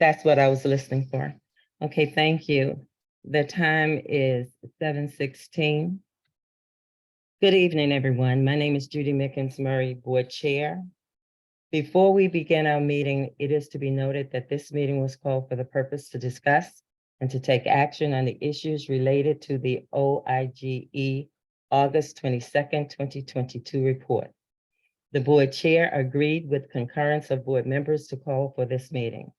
That's what I was listening for. Okay, thank you. The time is 7:16. Good evening, everyone. My name is Judy Mickens Murray, Board Chair. Before we begin our meeting, it is to be noted that this meeting was called for the purpose to discuss and to take action on the issues related to the OIGE August 22nd, 2022 report. The Board Chair agreed with concurrence of board members to call for this meeting.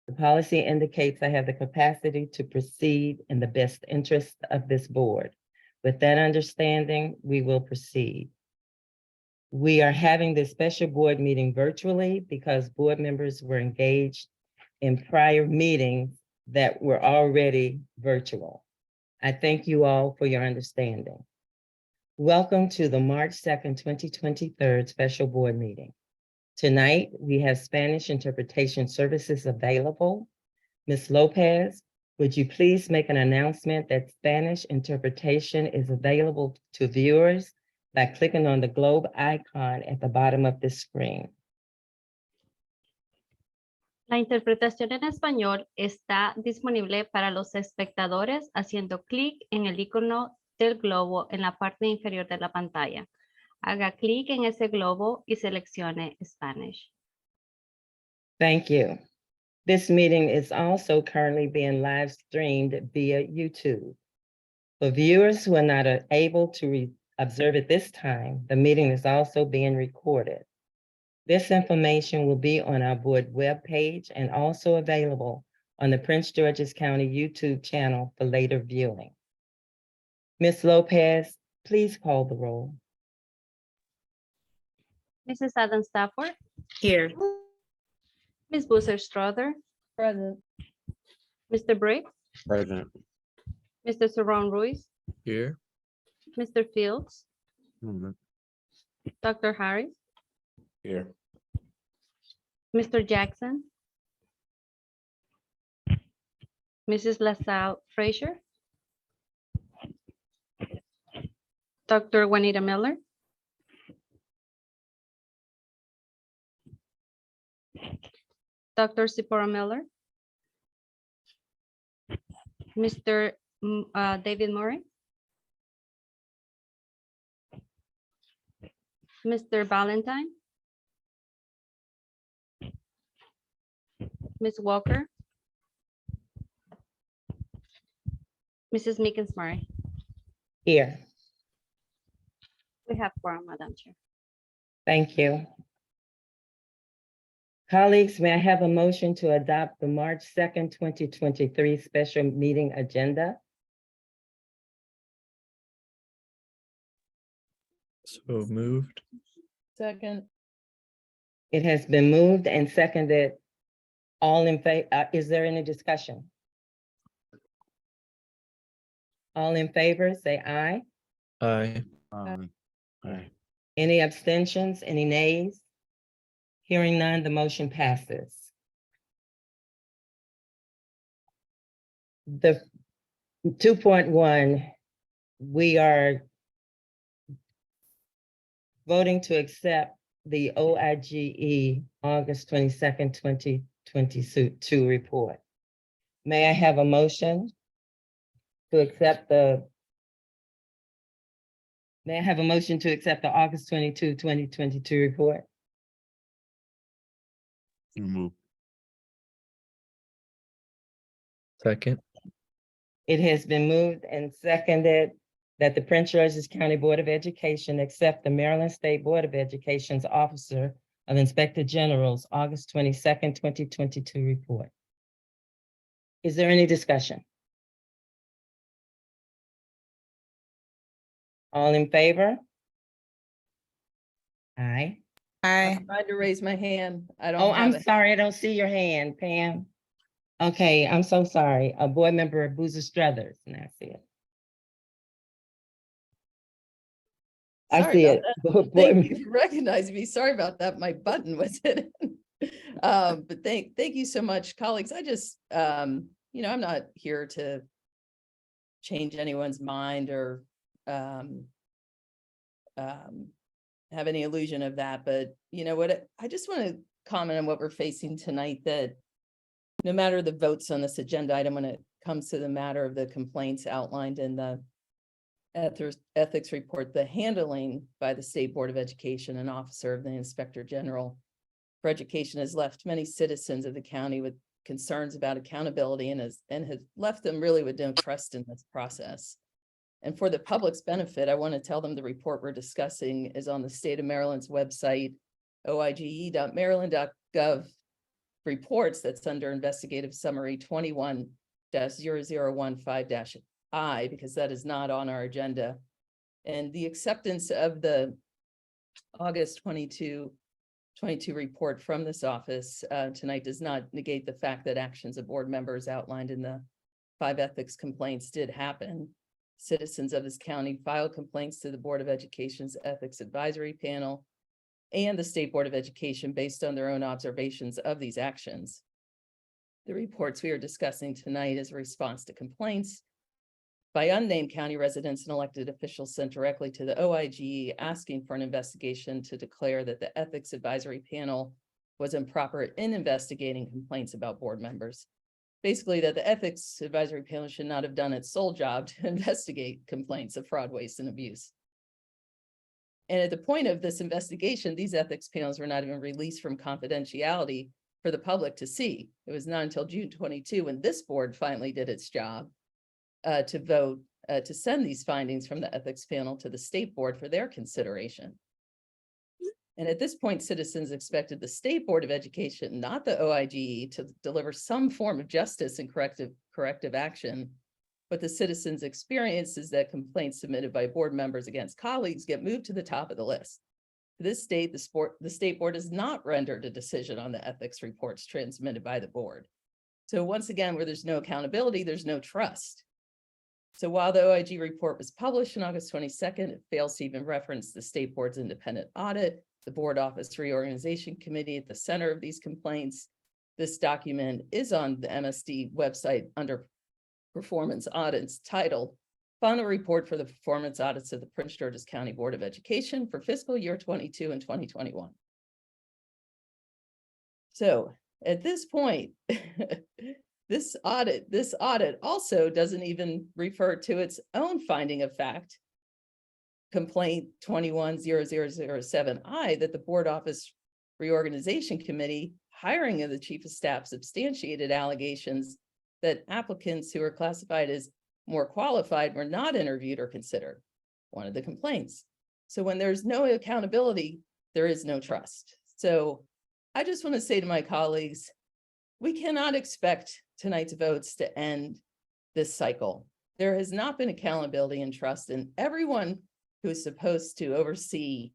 The policy indicates I have the capacity to proceed in the best interest of this board. With that understanding, we will proceed. We are having this special board meeting virtually because board members were engaged in prior meetings that were already virtual. I thank you all for your understanding. Welcome to the March 2nd, 2023 special board meeting. Tonight, we have Spanish interpretation services available. Ms. Lopez, would you please make an announcement that Spanish interpretation is available to viewers by clicking on the globe icon at the bottom of this screen? La interpretación en español está disponible para los espectadores haciendo clic en el icono del globo en la parte inferior de la pantalla. Haga clic en ese globo y seleccione Spanish. Thank you. This meeting is also currently being live streamed via YouTube. For viewers who are not able to observe at this time, the meeting is also being recorded. This information will be on our board webpage and also available on the Prince George's County YouTube channel for later viewing. Ms. Lopez, please call the roll. Mrs. Adam Stafford, Here. Ms. Busser Strother, Present. Mr. Briggs, Present. Mr. Saron Ruiz, Here. Mr. Fields, Mhm. Dr. Harris, Here. Mr. Jackson, Mrs. LaSalle Frazier, Dr. Juanita Miller, Dr. Zipporah Miller, Mr. David Murray, Mr. Valentine, Ms. Walker, Mrs. Mickens Murray. Here. We have quorum, Madam Chair. Thank you. Colleagues, may I have a motion to adopt the March 2nd, 2023 special meeting agenda? So moved. Second. It has been moved and seconded. All in favor, is there any discussion? All in favor, say aye. Aye. Aye. Any abstentions, any nays? Hearing none, the motion passes. The 2.1, we are voting to accept the OIGE August 22nd, 2022 report. May I have a motion to accept the August 22, 2022 report? You move. Second. It has been moved and seconded that the Prince George's County Board of Education accept the Maryland State Board of Education's Officer of Inspector General's August 22nd, 2022 report. Is there any discussion? All in favor? Aye. I tried to raise my hand. I Oh, don't have I'm it. sorry, I don't see your hand, Pam. Okay, I'm so sorry. A board member, Boozer Struthers, and I see it. I Sorry see about it. that. Board Thank member- you for recognizing me. Sorry about that. My button was hidden. But thank you so much, colleagues. I just, I'm not here to change anyone's mind or have any illusion of that. But you know what? I just want to comment on what we're facing tonight, that no matter the votes on this agenda item, when it comes to the matter of the complaints outlined in the ethics report, the handling by the State Board of Education and Officer of the Inspector General for Education has left many citizens of the county with concerns about accountability and has left them really with no trust in this process. And for the public's benefit, I want to tell them the report we're discussing is on the state of Maryland's website, oige.maryland.gov reports. That's under investigative summary 21-0015-I, because that is not on our agenda. And the acceptance of the August 22 report from this office tonight does not negate the fact that actions of board members outlined in the 5 ethics complaints did happen. Citizens of this county filed complaints to the Board of Education's Ethics Advisory Panel and the State Board of Education based on their own observations of these actions. The reports we are discussing tonight is a response to complaints by unnamed county residents and elected officials sent directly to the OIG asking for an investigation to declare that the Ethics Advisory Panel was improper in investigating complaints about board members. Basically, that the Ethics Advisory Panel should not have done its sole job to investigate complaints of fraud, waste, and abuse. And at the point of this investigation, these ethics panels were not even released from confidentiality for the public to see. It was not until June 22 when this board finally did its job to vote to send these findings from the ethics panel to the state board for their consideration. And at this point, citizens expected the State Board of Education, not the OIGE, to deliver some form of justice and corrective action. But the citizens' experience is that complaints submitted by board members against colleagues get moved to the top of the list. To this date, the state board has not rendered a decision on the ethics reports transmitted by the board. So once again, where there's no accountability, there's no trust. So while the OIG report was published on August 22nd, it fails to even reference the state board's independent audit, the board office reorganization committee at the center of these complaints. This document is on the MSD website under performance audits, titled Final Report for the Performance Audits of the Prince George's County Board of Education for fiscal year 22 and 2021. So at this point, this audit also doesn't even refer to its own finding of fact, complaint 21-0007I, that the board office reorganization committee hiring of the chief of staff substantiated allegations that applicants who are classified as more qualified were not interviewed or considered, one of the complaints. So when there's no accountability, there is no trust. So I just want to say to my colleagues, we cannot expect tonight's votes to end this cycle. There has not been accountability and trust in everyone who is supposed to oversee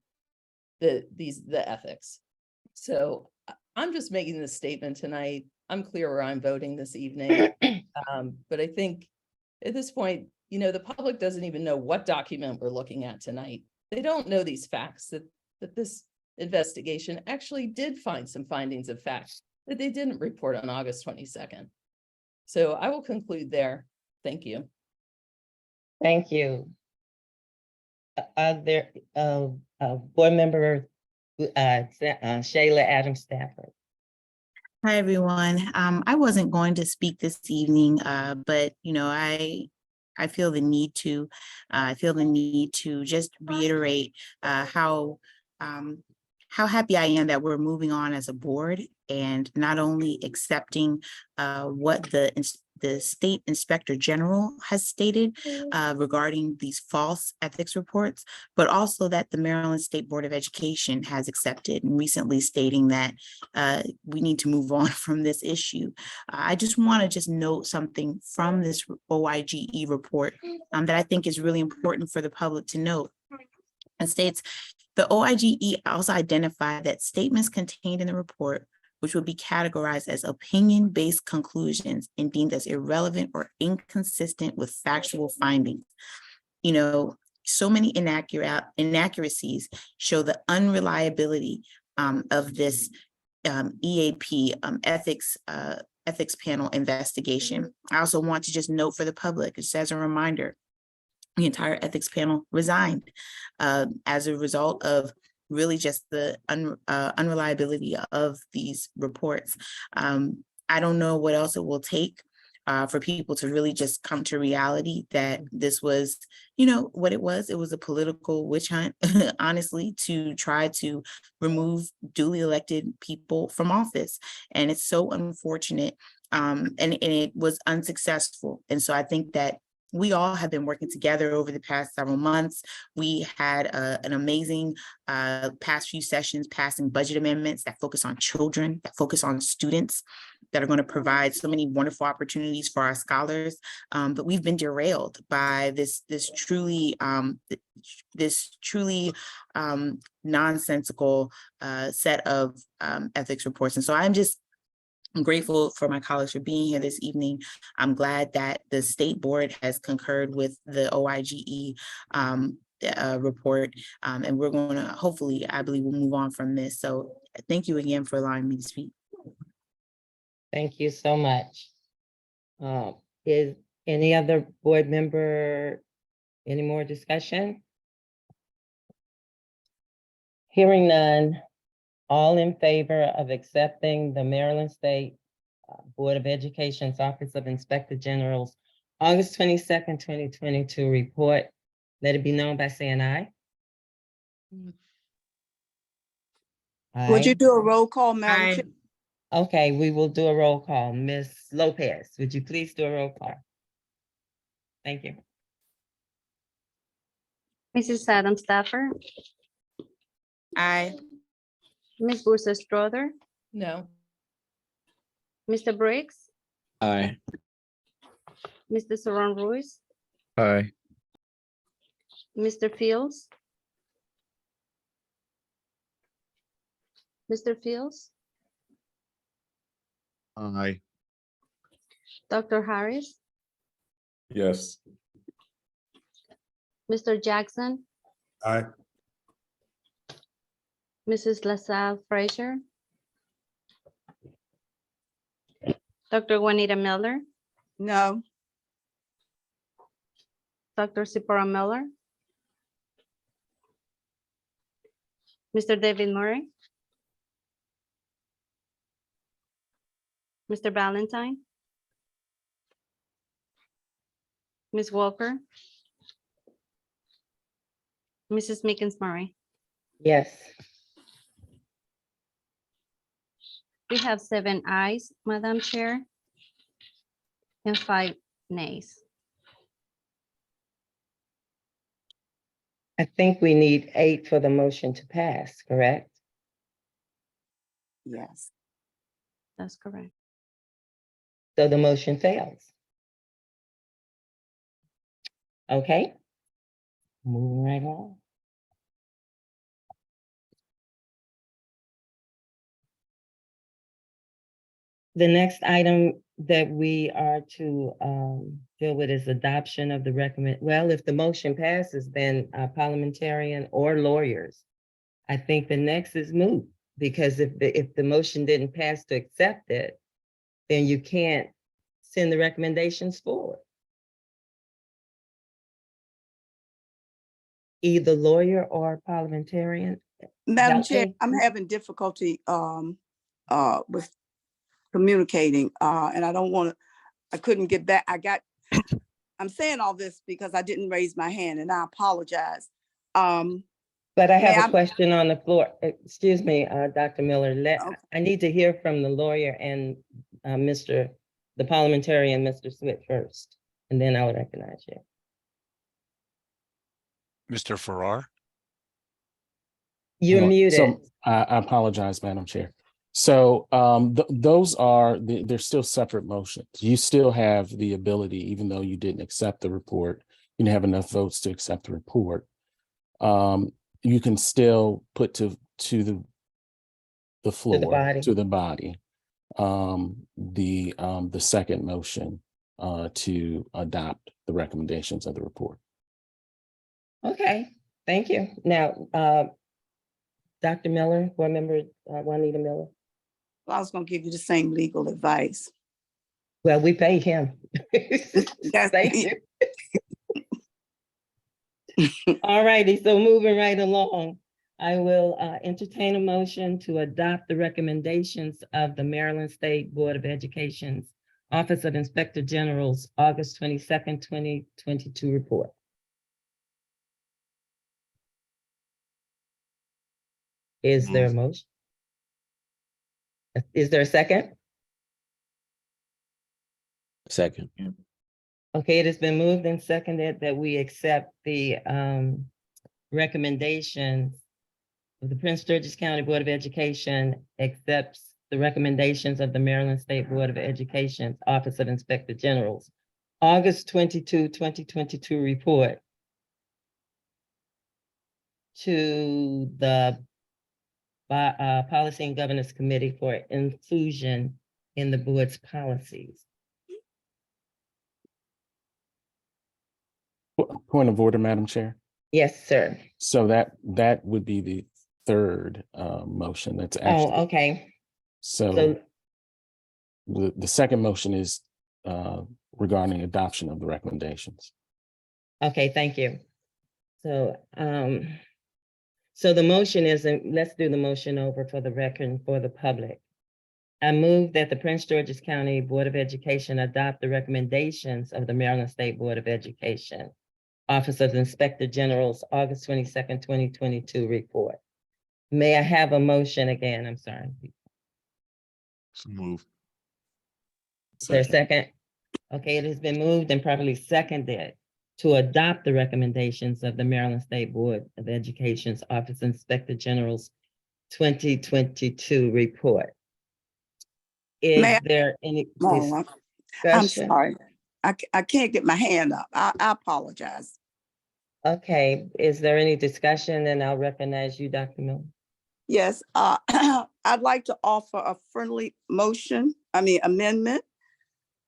the ethics. So I'm just making this statement tonight. I'm clear where I'm voting this evening. But I think at this point, you know, the public doesn't even know what document we're looking at tonight. They don't know these facts, that this investigation actually did find some findings of fact that they didn't report on August 22nd. So I will conclude there. Thank you. Thank you. There board member Shayla Adams Stafford. Hi, everyone. I wasn't going to speak this evening, but you know, I feel the need to just reiterate how happy I am that we're moving on as a board and not only accepting what the State Inspector General has stated regarding these false ethics reports, but also that the Maryland State Board of Education has accepted and recently stating that we need to move on from this issue. I just want to note something from this OIGE report that I think is really important for the public to note. It states, the OIGE also identified that statements contained in the report which would be categorized as opinion-based conclusions and deemed as irrelevant or inconsistent with factual findings. You know, so many inaccuracies show the unreliability of this EAP ethics panel investigation. I also want to just note for the public, just as a reminder, the entire ethics panel resigned as a result of really just the unreliability of these reports. I don't know what else it will take for people to really just come to reality that this was, what it was. It was a political witch hunt, honestly, to try to remove duly elected people from office. And it's so unfortunate. And it was unsuccessful. And so I think that we all have been working together over the past several months. We had an amazing past few sessions passing budget amendments that focus on children, that focus on students, that are going to provide so many wonderful opportunities for our scholars. But we've been derailed by this truly nonsensical set of ethics reports. And so I'm grateful for my colleagues for being here this evening. I'm glad that the state board has concurred with the OIGE report. And we're going to, hopefully, I believe we'll move on from this. So thank you again for allowing me to speak. Thank you so much. Is any other board member, any more discussion? Hearing none, all in favor of accepting the Maryland State Board of Education's Office of Inspector General's August 22nd, 2022 report, let it be known by saying aye. Would you Aye. do a roll call, Madam Chair? Okay, we will do a roll call. Ms. Lopez, would you please do a roll call? Thank you. Mrs. Adam Stafford, Aye. Ms. Bursa Strother, No. Mr. Briggs, Aye. Mr. Saron Ruiz, Aye. Mr. Fields, Mr. Fields, Aye. Dr. Harris, Yes. Mr. Jackson, Aye. Mrs. LaSalle Frazier, Dr. Juanita Miller, No. Dr. Zipporah Miller, Mr. David Murray, Mr. Valentine, Ms. Walker, Mrs. Mickens Murray. Yes. We have 7 ayes, Madam Chair, and 5 nays. I think we need 8 for the motion to pass, correct? Yes. That's correct. So the motion fails. Okay. Moving right on. The next item that we are to deal with is adoption of the if the motion passes, then parliamentarian or lawyers. I think the next is moot, because if the motion didn't pass to accept it, then you can't send the recommendations forward. Either lawyer or parliamentarian. Madam Help Chair, me. I'm having difficulty with communicating and I don't want to, I couldn't get back. I'm saying all this because I didn't raise my hand and I apologize. But I have a Ma'am? question on the floor. Excuse me, Dr. Miller. Okay. I need to hear from the lawyer and the parliamentarian, Mr. Swit first, and then I would recognize you. Mr. Farrar? You're Hold on. muted. So I apologize, Madam Chair. So those are, they're still separate motions. You still have the ability, even though you didn't accept the report, you didn't have enough votes to accept the report. You can still put to the floor, to the body, the second motion to adopt the recommendations of the report. Okay, thank you. Now, Dr. Miller, board member Juanita Miller. I was going to give you the same legal advice. Well, we pay him. That's Thank you. All righty, so moving right along. I will entertain a motion to adopt the recommendations of the Maryland State Board of Education's Office of Inspector General's August 22nd, 2022 report. Is there a motion? Is there a second? Second. Okay, it has been moved and seconded that we accept the recommendations of the Prince George's County Board of Education, accepts the recommendations of the Maryland State Board of Education's Office of Inspector General's August 22, 2022 report to the Policy and Governance Committee for inclusion in the board's policies. Point of order, Madam Chair. Yes, sir. So that would be the third motion that's actually, Oh, okay. so So, the second motion is regarding adoption of the recommendations. okay, thank you. So, so the motion is, let's do the motion over for the record and for the public. I move that the Prince George's County Board of Education adopt the recommendations of the Maryland State Board of Education, Office of the Inspector General's August 22nd, 2022 report. May I have a motion again? I'm sorry. So move. Is there a second? Okay, it has been moved and properly seconded to adopt the recommendations of the Maryland State Board of Education's Office of Inspector General's 2022 report. Is May I- there any Oh, I'm discussion? sorry. I can't get my hand up. I apologize. Okay, is there any discussion? And I'll recognize you, Dr. Miller. Yes, I'd like to offer a friendly amendment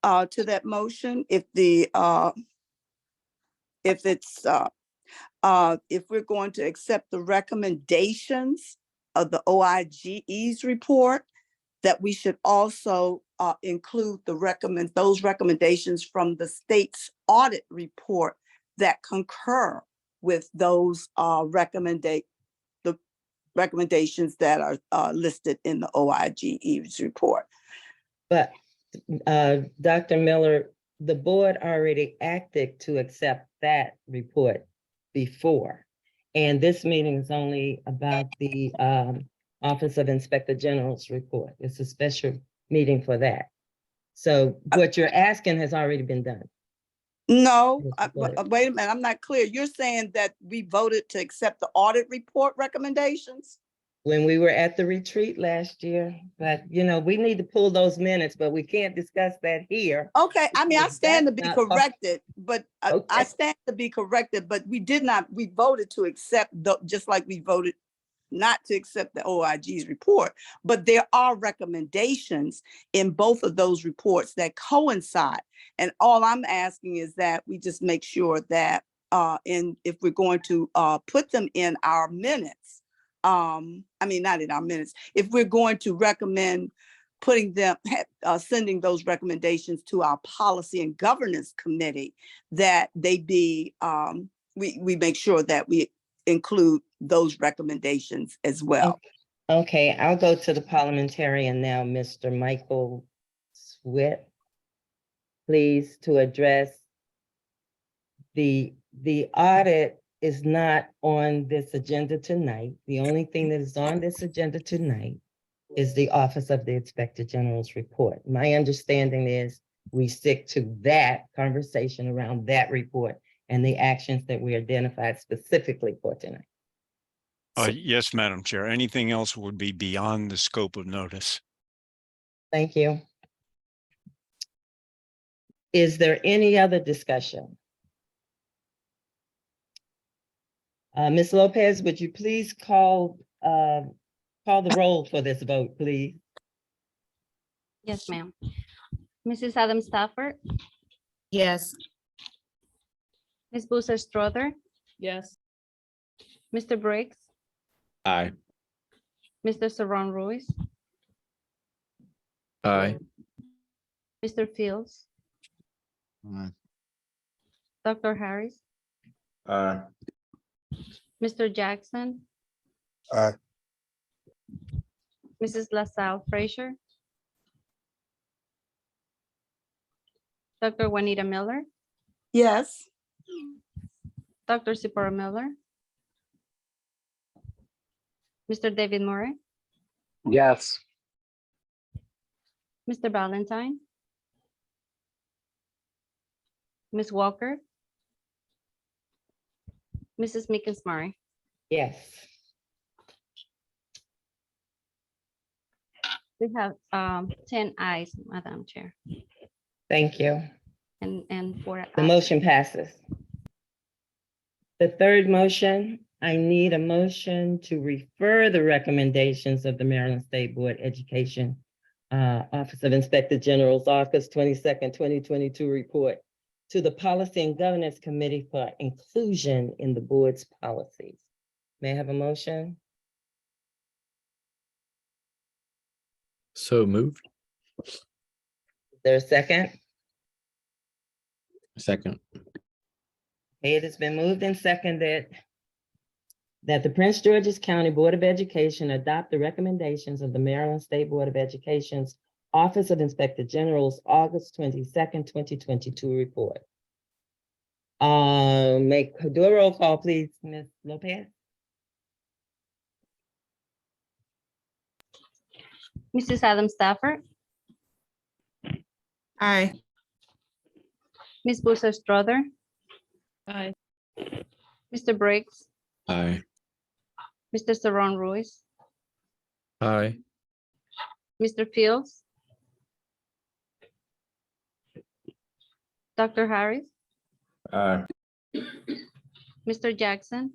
to that motion if we're going to accept the recommendations of the OIGE's report, that we should also include those recommendations from the state's audit report that concur with those recommendations that are listed in the OIGE's report. But Dr. Miller, the board already acted to accept that report before. And this meeting is only about the Office of Inspector General's report. It's a special meeting for that. So what you're asking has already been done. No, Yes, go ahead. wait a minute, I'm not clear. You're saying that we voted to accept the audit report recommendations? When we were at the retreat last year, but we need to pull those minutes, but we can't discuss that here. Okay, I mean, I Because stand to that's be not part- corrected, but I Okay. stand to be corrected, but we voted to accept, just like we voted not to accept the OIG's report. But there are recommendations in both of those reports that coincide. And all I'm asking is that we just make sure that if we're going to put them in our minutes, not in our minutes, if we're going to recommend putting them, sending those recommendations to our Policy and Governance Committee, that they be, we make sure that we include those recommendations as well. Okay, I'll go to the parliamentarian now, Mr. Michael Swift, please, to address the audit is not on this agenda tonight. The only thing that is on this agenda tonight is the Office of the Inspector General's report. My understanding is we stick to that conversation around that report and the actions that we identified specifically for tonight. Yes, Madam Chair. Anything else would be beyond the scope of notice. Thank you. Is there any other discussion? Ms. Lopez, would you please call the roll for this vote, please? Yes, ma'am. Mrs. Adam Stafford, Yes. Ms. Boozer Strother, Yes. Mr. Briggs, Aye. Mr. Saron Ruiz, Aye. Mr. Fields, Dr. Harris, Aye. Mr. Jackson, Aye. Mrs. LaSalle Frazier, Dr. Juanita Miller, Yes. Dr. Zipporah Miller, Mr. David Murray, Yes. Mr. Valentine, Ms. Walker, Mrs. Mickens Murray. Yes. We have 10 ayes, Madam Chair, Thank you. and 4 The absent. motion passes. The third motion, I need a motion to refer the recommendations of the Maryland State Board Education Office of Inspector General's August 22nd, 2022 report to the Policy and Governance Committee for inclusion in the board's policies. May I have a motion? So moved. Is there a second? Second. It has been moved and seconded that the Prince George's County Board of Education adopt the recommendations of the Maryland State Board of Education's Office of Inspector General's August 22nd, 2022 report. Do a roll call, please, Ms. Lopez. Mrs. Adam Stafford, Aye. Ms. Busa Strother, Aye. Mr. Briggs, Aye. Mr. Saron Ruiz, Aye. Mr. Fields, Dr. Harris, Aye. Mr. Jackson,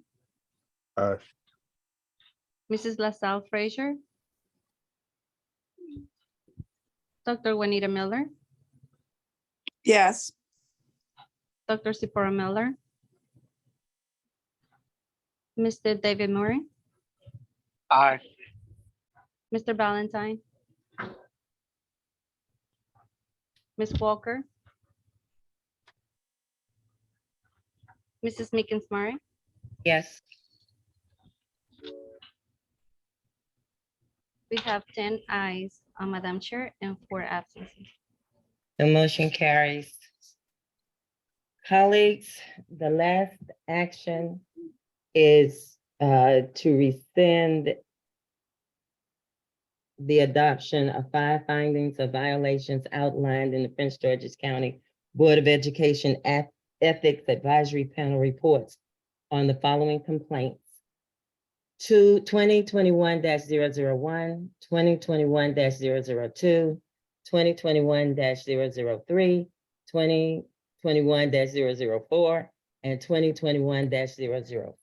Aye. Mrs. LaSalle Frazier, Dr. Juanita Miller, Yes. Dr. Zipporah Miller, Mr. David Murray, Aye. Mr. Valentine, Ms. Walker, Mrs. Mickens Murray, Yes. we have 10 ayes, Madam Chair, and 4 absences. The motion carries. Colleagues, the last action is to rescind the adoption of 5 findings of violations outlined in the Prince George's County Board of Education Ethics Advisory Panel reports on the following complaints. 2021-001, 2021-002, 2021-003, 2021-004, and 2021-005.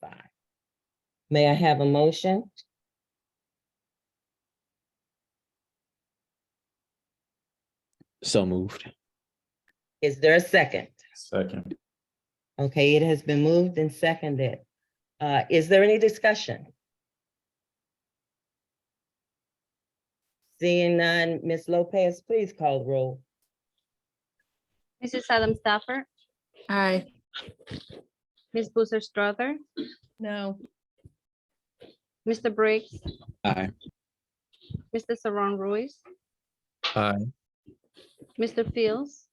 May I have a motion? So moved. Is there a second? Second. Okay, it has been moved and seconded. Is there any discussion? Seeing none, Ms. Lopez, please call the roll. Mrs. Adam Stafford, Aye. Ms. Busa Strother, No. Mr. Briggs, Aye. Mr. Saron Ruiz, Aye. Mr. Fields,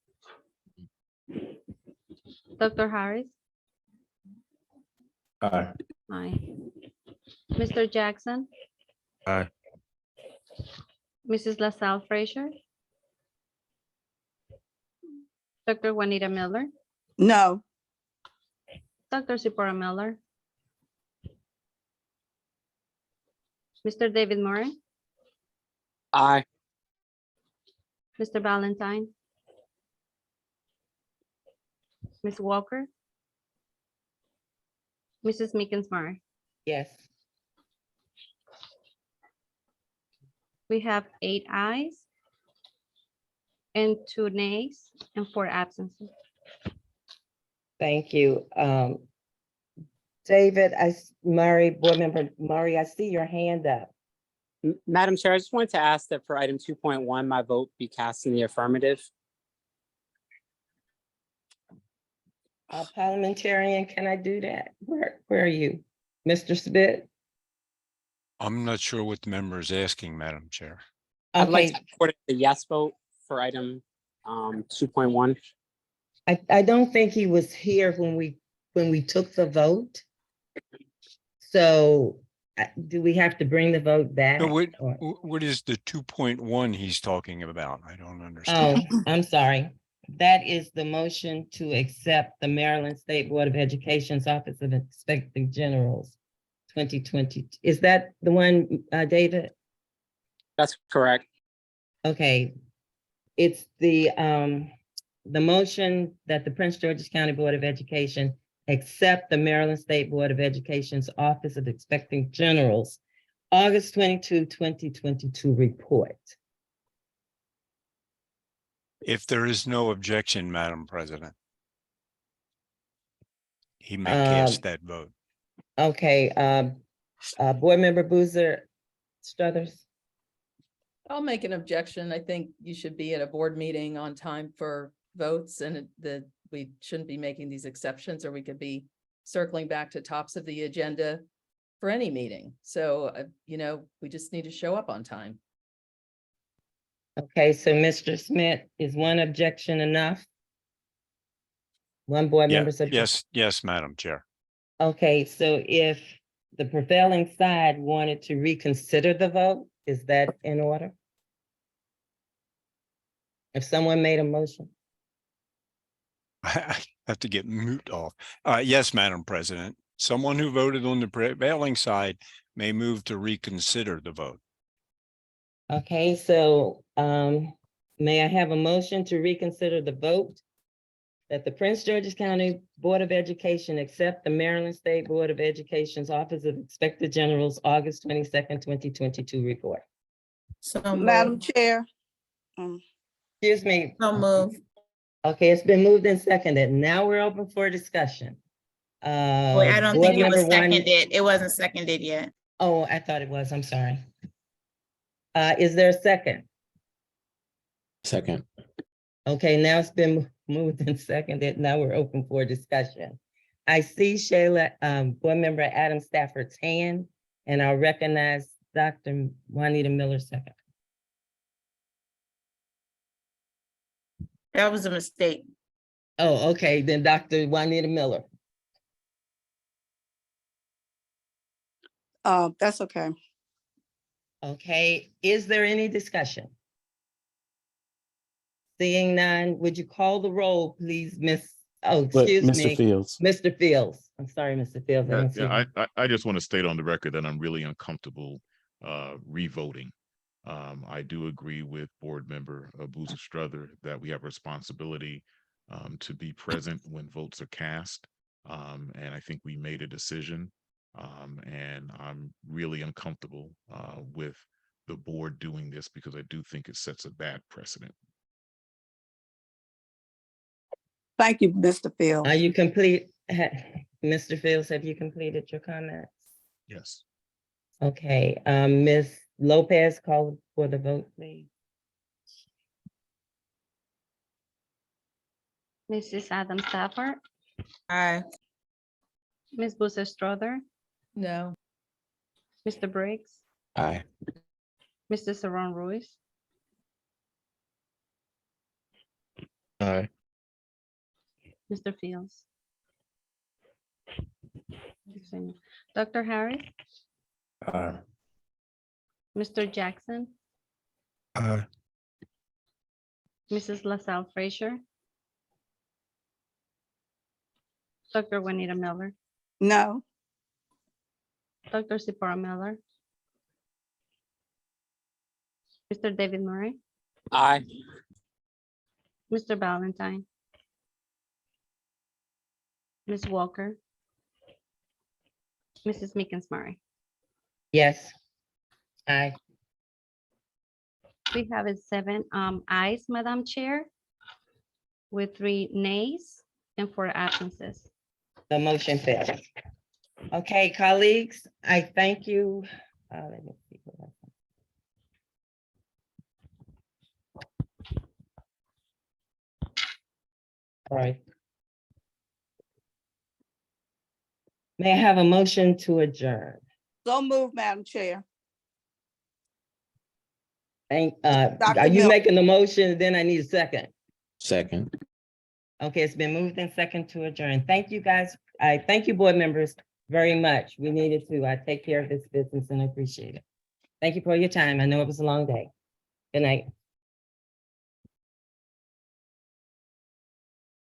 Dr. Harris, Aye. aye. Mr. Jackson, Aye. Mrs. LaSalle Frazier, Dr. Juanita Miller, No. Dr. Zipporah Miller, Mr. David Murray, Aye. Mr. Valentine, Ms. Walker, Mrs. Mickens Murray. Yes. We have 8 ayes and 2 nays and 4 absences. Thank you. David, Murray, Board Member Murray, I see your hand up. Madam Chair, I just wanted to ask that for item 2.1, my vote be cast in the affirmative. Parliamentarian, can I do that? Where are you? Mr. Spit? I'm not sure what the member is asking, Madam Chair. I'd like Okay, to report the yes vote for item 2.1. I don't think he was here when we took the vote. So do we have to bring the vote back? No, or- what is the 2.1 he's talking about? I don't Oh, understand. I'm sorry. That is the motion to accept the Maryland State Board of Education's Office of Inspector General's 2020. Is that the one, David? That's correct. Okay. It's the motion that the Prince George's County Board of Education accept the Maryland State Board of Education's Office of Inspector General's August 22, 2022 report. If there is no objection, Madam President, he may Um, cast that vote. Okay, Board Member Boozer Struthers. I'll make an objection. I think you should be at a board meeting on time for votes and we shouldn't be making these exceptions, or we could be circling back to tops of the agenda for any meeting. So, we just need to show up on time. Okay, so Mr. Smith, is one objection enough? One board Yeah, member said. yes, Madam Chair. Okay, so if the prevailing side wanted to reconsider the vote, is that in order? If someone made a motion? I have to get mute off. Yes, Madam President, someone who voted on the prevailing side may move to reconsider the vote. Okay, so may I have a motion to reconsider the vote that the Prince George's County Board of Education accept the Maryland State Board of Education's Office of Inspector General's August 22nd, 2022 report? So Madam moved. Chair, Excuse me. So moved. Okay, it's been moved and seconded. Now we're open for discussion. Wait, I don't Board think it was Member one- seconded. It wasn't seconded yet. Oh, I thought it was. I'm sorry. Is there a second? Second. Okay, now it's been moved and seconded. Now we're open for discussion. I see Shayla, Board Member Adam Stafford's hand, and I'll recognize Dr. Juanita Miller second. That was a mistake. Oh, okay, then Dr. Juanita Miller. that's okay. Okay, is there any discussion? Seeing none, would you call the roll, please, But excuse Mr. me, Fields, Mr. Fields. I'm sorry, Mr. Fields. I didn't see you. I just want to state on the record that I'm really uncomfortable revoting. I do agree with Board Member Boozer Struther that we have a responsibility to be present when votes are cast. And I think we made a decision. And I'm really uncomfortable with the board doing this because I do think it sets a bad precedent. Thank you, Mr. Field. Are you complete? Mr. Fields, have you completed your comments? Yes. Okay, Ms. Lopez, call for the vote, please. Mrs. Adam Stafford, Aye. Ms. Boozer Strother, No, Mr. Briggs, Aye. Mr. Saron Ruiz, Aye. Mr. Fields. Dr. Harris, Aye. Mr. Jackson, Aye. Mrs. LaSalle Frazier, Dr. Juanita Miller, No, Dr. Zipporah Miller, Mr. David Murray, Aye. Mr. Valentine, Ms. Walker, Mrs. Meekins Murray. Yes. Aye. We have 7 ayes, Madam Chair, with 3 nays and 4 absences. The motion fails. Okay, colleagues, I thank you. Let me see what else. Sorry. May I have a motion to adjourn? So moved, Madam Chair. Are Dr. you Miller. making the motion? Then I need a second. second. Okay, it's been moved and second to adjourn. Thank you, guys. I thank you, board members, very much. We needed to take care of this business and I appreciate it. Thank you for your time. I know it was a long day. Good night.